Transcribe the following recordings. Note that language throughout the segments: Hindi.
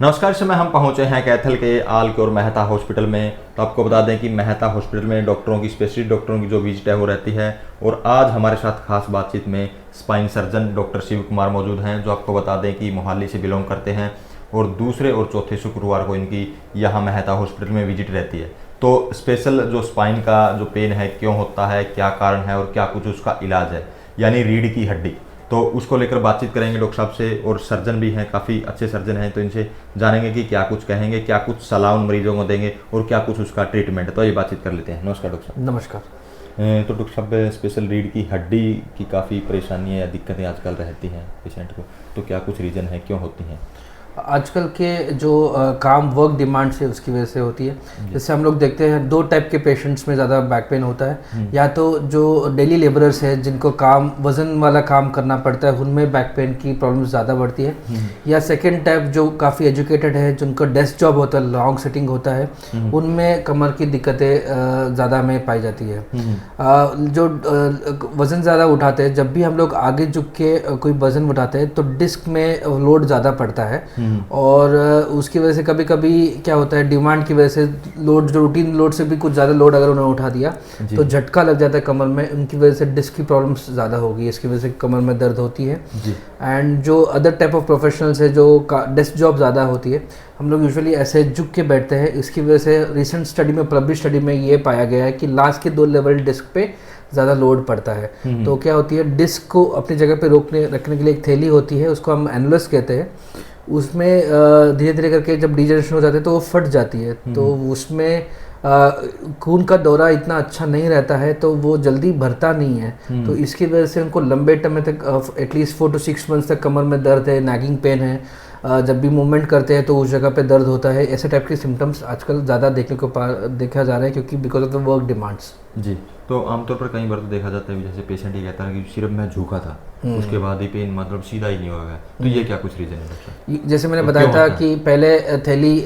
नमस्कार। इस समय हम पहुंचे हैं कैथल के आलक्योर मेहता हॉस्पिटल में। तो आपको बता दें कि मेहता हॉस्पिटल में डॉक्टरों की, स्पेशलिस्ट डॉक्टरों की जो विजिट है वो रहती है। और आज हमारे साथ खास बातचीत में spine surgeon doctor Shiv Kumar मौजूद हैं, जो आपको बता दें कि मोहाली से बिलोंग करते हैं और दूसरे और चौथे शुक्रवार को इनकी यहाँ मेहता हॉस्पिटल में विजिट रहती है। तो स्पेशल जो स्पाइन का जो पेन है, क्यों होता है, क्या कारण है और क्या कुछ उसका इलाज है, यानी रीढ़ की हड्डी, तो उसको लेकर बातचीत करेंगे डॉक्टर साहब से। और सर्जन भी हैं, काफ़ी अच्छे सर्जन हैं, तो इनसे जानेंगे कि क्या कुछ कहेंगे, क्या कुछ सलाह उन मरीजों को देंगे और क्या कुछ उसका ट्रीटमेंट है। तो ये बातचीत कर लेते हैं। नमस्कार डॉक्टर साहब। नमस्कार। तो डॉक्टर साहब, स्पेशल रीढ़ की हड्डी की काफ़ी परेशानी या दिक्कतें आजकल रहती हैं पेशेंट को, तो क्या कुछ रीज़न है, क्यों होती हैं? आजकल के जो काम वर्क डिमांड से उसकी वजह से होती है। जैसे हम लोग देखते हैं दो टाइप के पेशेंट्स में ज़्यादा बैक पेन होता है। या तो जो डेली लेबरर्स है, जिनको काम वजन वाला काम करना पड़ता है, उनमें बैक पेन की प्रॉब्लम ज़्यादा बढ़ती है। या सेकंड टाइप जो काफ़ी एजुकेटेड है, जिनको डेस्क जॉब होता है, लॉन्ग सिटिंग होता है, उनमें कमर की दिक्कतें ज़्यादा हमें पाई जाती है। जो वज़न ज़्यादा उठाते हैं, जब भी हम लोग आगे झुक के कोई वज़न उठाते हैं तो डिस्क में लोड ज़्यादा पड़ता है। और उसकी वजह से कभी कभी क्या होता है, डिमांड की वजह से लोड, जो रूटीन लोड से भी कुछ ज़्यादा लोड अगर उन्होंने उठा दिया तो झटका लग जाता है कमर में। उनकी वजह से डिस्क की प्रॉब्लम्स ज़्यादा होगी, इसकी वजह से कमर में दर्द होती है। एंड जो अदर टाइप ऑफ प्रोफेशनल्स है, जो डेस्क जॉब ज़्यादा होती है, हम लोग यूजुअली ऐसे झुक के बैठते हैं। इसकी वजह से रिसेंट स्टडी में, पब्लिश स्टडी में ये पाया गया है कि लास्ट के 2 लेवल डिस्क पे ज़्यादा लोड पड़ता है। तो क्या होती है, डिस्क को अपनी जगह पे रखने के लिए एक थैली होती है, उसको हम एनुलस कहते हैं। उसमें धीरे धीरे करके जब डिजनरेशन हो जाते हैं तो वो फट जाती है। तो उसमें खून का दौरा इतना अच्छा नहीं रहता है, तो वो जल्दी भरता नहीं है। तो इसकी वजह से उनको लंबे समय तक, एटलीस्ट 4 to 6 मंथ्स तक कमर में दर्द है, नैगिंग पेन है। जब भी मूवमेंट करते हैं तो उस जगह पे दर्द होता है। ऐसे टाइप के सिम्टम्स आजकल ज़्यादा देखा जा रहा है, क्योंकि because of the work demands. जी। तो आमतौर पर कई बार तो देखा जाता है, जैसे पेशेंट ये कहता है कि सिर्फ मैं झुका था, उसके बाद ही पेन मतलब सीधा ही नहीं होगा। तो ये क्या कुछ रीज़न है डॉक्टर? जैसे मैंने बताया था कि पहले थैली,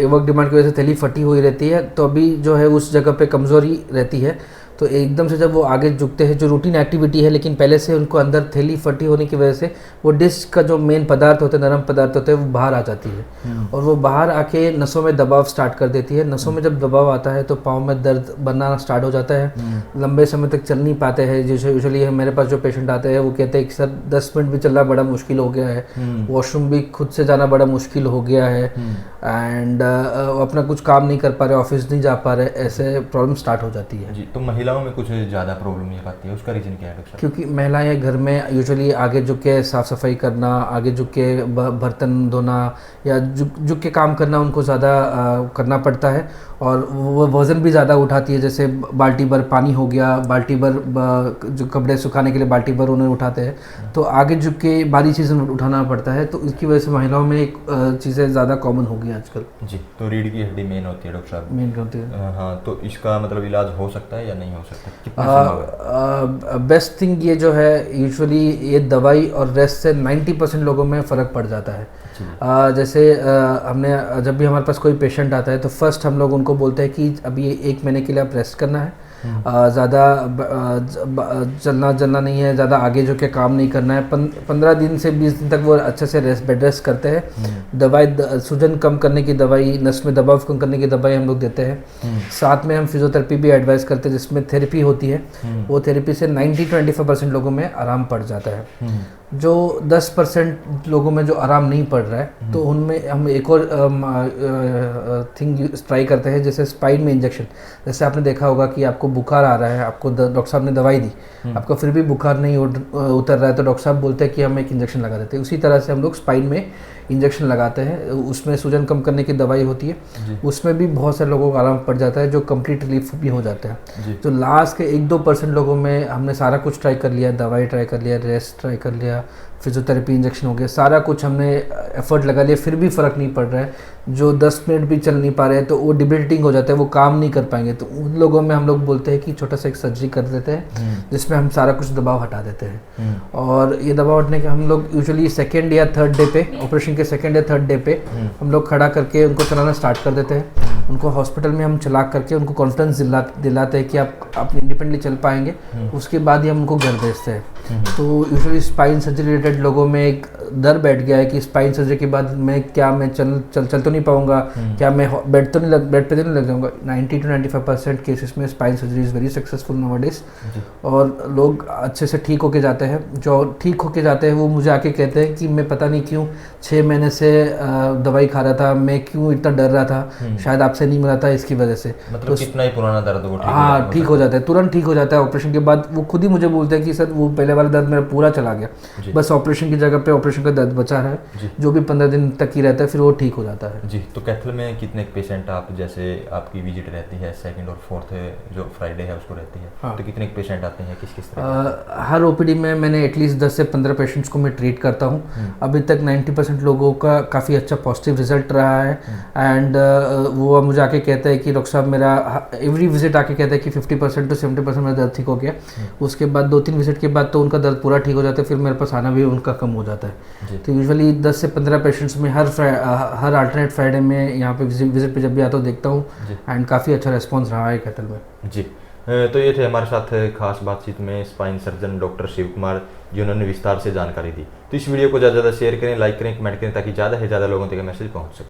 वर्क डिमांड की वजह से थैली फटी हुई रहती है, तो अभी जो है उस जगह पे कमज़ोरी रहती है। तो एकदम से जब वो आगे झुकते हैं, जो रूटीन एक्टिविटी है, लेकिन पहले से उनको अंदर थैली फटी होने की वजह से वो डिस्क का जो मेन पदार्थ होते हैं, नरम पदार्थ होते हैं, वो बाहर आ जाती है। और वो बाहर आके नसों में दबाव स्टार्ट कर देती है। नसों में जब दबाव आता है तो पाँव में दर्द बनना स्टार्ट हो जाता है। लंबे समय तक चल नहीं पाते हैं। जैसे यूजुअली मेरे पास जो पेशेंट आते हैं वो कहते हैं कि सर 10 मिनट भी चलना बड़ा मुश्किल हो गया है, वॉशरूम भी खुद से जाना बड़ा मुश्किल हो गया है, एंड अपना कुछ काम नहीं कर पा रहे, ऑफिस नहीं जा पा रहे, ऐसे प्रॉब्लम स्टार्ट हो जाती है। जी। तो महिलाओं में कुछ ज़्यादा प्रॉब्लम ये पाती है, उसका रीज़न क्या है डॉक्टर साहब? क्योंकि महिलाएं घर में यूजुअली आगे झुक के साफ़ सफाई करना, आगे झुक के बर्तन धोना या झुक के काम करना उनको ज़्यादा करना पड़ता है। और वो वज़न भी ज़्यादा उठाती है। जैसे बाल्टी भर पानी हो गया, बाल्टी भर जो कपड़े सुखाने के लिए बाल्टी भर उन्हें उठाते हैं, तो आगे झुक के भारी चीज़ें उठाना पड़ता है। तो इसकी वजह से महिलाओं में एक चीज़ें ज़्यादा कॉमन हो गई आजकल। जी। तो रीढ़ की हड्डी मेन होती है डॉक्टर साहब? मेन होती है। हाँ। तो इसका मतलब इलाज हो सकता है या नहीं हो सकता? कितना संभव है? बेस्ट थिंग ये जो है, यूजुअली ये दवाई और रेस्ट से 90% लोगों में फ़र्क पड़ जाता है। जैसे हमने जब भी हमारे पास कोई पेशेंट आता है तो फर्स्ट हम लोग उनको बोलते हैं कि अभी 1 महीने के लिए आप रेस्ट करना है, ज़्यादा चलना नहीं है, ज़्यादा आगे जो के काम नहीं करना है। 15 दिन से 20 दिन तक वो अच्छे से बेड रेस्ट करते हैं। दवाई, सूजन कम करने की दवाई, नस में दबाव कम करने की दवाई हम लोग देते हैं। साथ में हम फिजियोथेरेपी भी एडवाइस करते हैं, जिसमें थेरेपी होती है। वो थेरेपी से 90-25% लोगों में आराम पड़ जाता है। जो 10% लोगों में जो आराम नहीं पड़ रहा है, तो उनमें हम एक और थिंग ट्राई करते हैं, जैसे स्पाइन में इंजेक्शन। जैसे आपने देखा होगा कि आपको बुखार आ रहा है, आपको डॉक्टर साहब ने दवाई दी, आपको फिर भी बुखार नहीं उतर रहा है, तो डॉक्टर साहब बोलते हैं कि हम एक इंजेक्शन लगा देते हैं। उसी तरह से हम लोग स्पाइन में इंजेक्शन लगाते हैं। उसमें सूजन कम करने की दवाई होती है, उसमें भी बहुत सारे लोगों को आराम पड़ जाता है, जो कंप्लीट रिलीफ भी हो जाता है। तो लास्ट के 1-2% लोगों में हमने सारा कुछ ट्राई कर लिया, दवाई ट्राई कर लिया, रेस्ट ट्राई कर लिया, फिजियोथेरेपी, इंजेक्शन हो गया, सारा कुछ हमने एफर्ट लगा लिया, फिर भी फ़र्क नहीं पड़ रहा है। जो 10 मिनट भी चल नहीं पा रहे हैं, तो वो डिबिलिटिंग हो जाता है, वो काम नहीं कर पाएंगे। तो उन लोगों में हम लोग बोलते हैं कि छोटा सा एक सर्जरी कर देते हैं, जिसमें हम सारा कुछ दबाव हटा देते हैं। और ये दबाव हटने के हम लोग यूजुअली 2nd या 3rd डे पे, ऑपरेशन के 2nd या 3rd डे पे हम लोग खड़ा करके उनको चलाना स्टार्ट कर देते हैं। उनको हॉस्पिटल में हम चला करके उनको कॉन्फिडेंस दिलाते हैं कि आप इंडिपेंडेंटली चल पाएंगे। उसके बाद ही हम उनको घर भेजते हैं। तो यूजुअली स्पाइन सर्जरी एजुकेटेड लोगों में एक डर बैठ गया है कि स्पाइन सर्जरी के बाद मैं चल तो नहीं पाऊंगा, क्या मैं बेड पे तो नहीं लग जाऊंगा। 90 to 95% केसेस में spine surgery is very successful nowadays, और लोग अच्छे से ठीक होके जाते हैं। जो ठीक होके जाते हैं वो मुझे आके कहते हैं कि मैं पता नहीं क्यों 6 महीने से दवाई खा रहा था, मैं क्यों इतना डर रहा था, शायद आपसे नहीं मिला था इसकी वजह से। मतलब तो कितना ही पुराना दर्द हो हाँ ठीक हो जाता है, तुरंत ठीक हो जाता है ऑपरेशन के बाद। वो खुद ही मुझे बोलते हैं कि सर वो पहले वाला दर्द मेरा पूरा चला गया, बस ऑपरेशन की जगह पे ऑपरेशन का दर्द बचा है, जो भी 15 दिन तक ही रहता है, फिर वो ठीक हो जाता है। जी, तो कैथल में कितने पेशेंट आप, जैसे आपकी विजिट रहती है सेकंड और फोर्थ जो फ्राइडे है उसको रहती है, हाँ। तो कितने पेशेंट आते हैं, किस किस तरह? हर ओपीडी में मैंने एटलीस्ट 10 से 15 पेशेंट्स को मैं ट्रीट करता हूँ। अभी तक 90% लोगों का काफ़ी अच्छा पॉजिटिव रिजल्ट रहा है। एंड वो मुझे आके कहता है कि डॉक्टर साहब मेरा एवरी विजिट आके कहता है कि 50% to 70% मेरा दर्द ठीक हो गया। उसके बाद 2-3 विजिट के बाद तो उनका दर्द पूरा ठीक हो जाता है, फिर मेरे पास आना भी उनका कम हो जाता है। तो यूजुअली 10 से 15 पेशेंट्स में हर अल्टरनेट फ्राइडे में यहाँ पे विजिट पे जब भी आता हूँ देखता हूँ, एंड काफ़ी अच्छा रिस्पॉन्स रहा है कैथल में। जी, तो ये थे हमारे साथ खास बातचीत में spine surgeon doctor Shiv Kumar, जिन्होंने विस्तार से जानकारी दी। तो इस वीडियो को ज़्यादा से ज़्यादा शेयर करें, लाइक करें, कमेंट करें, ताकि ज़्यादा से ज़्यादा लोगों तक मैसेज पहुँच सके।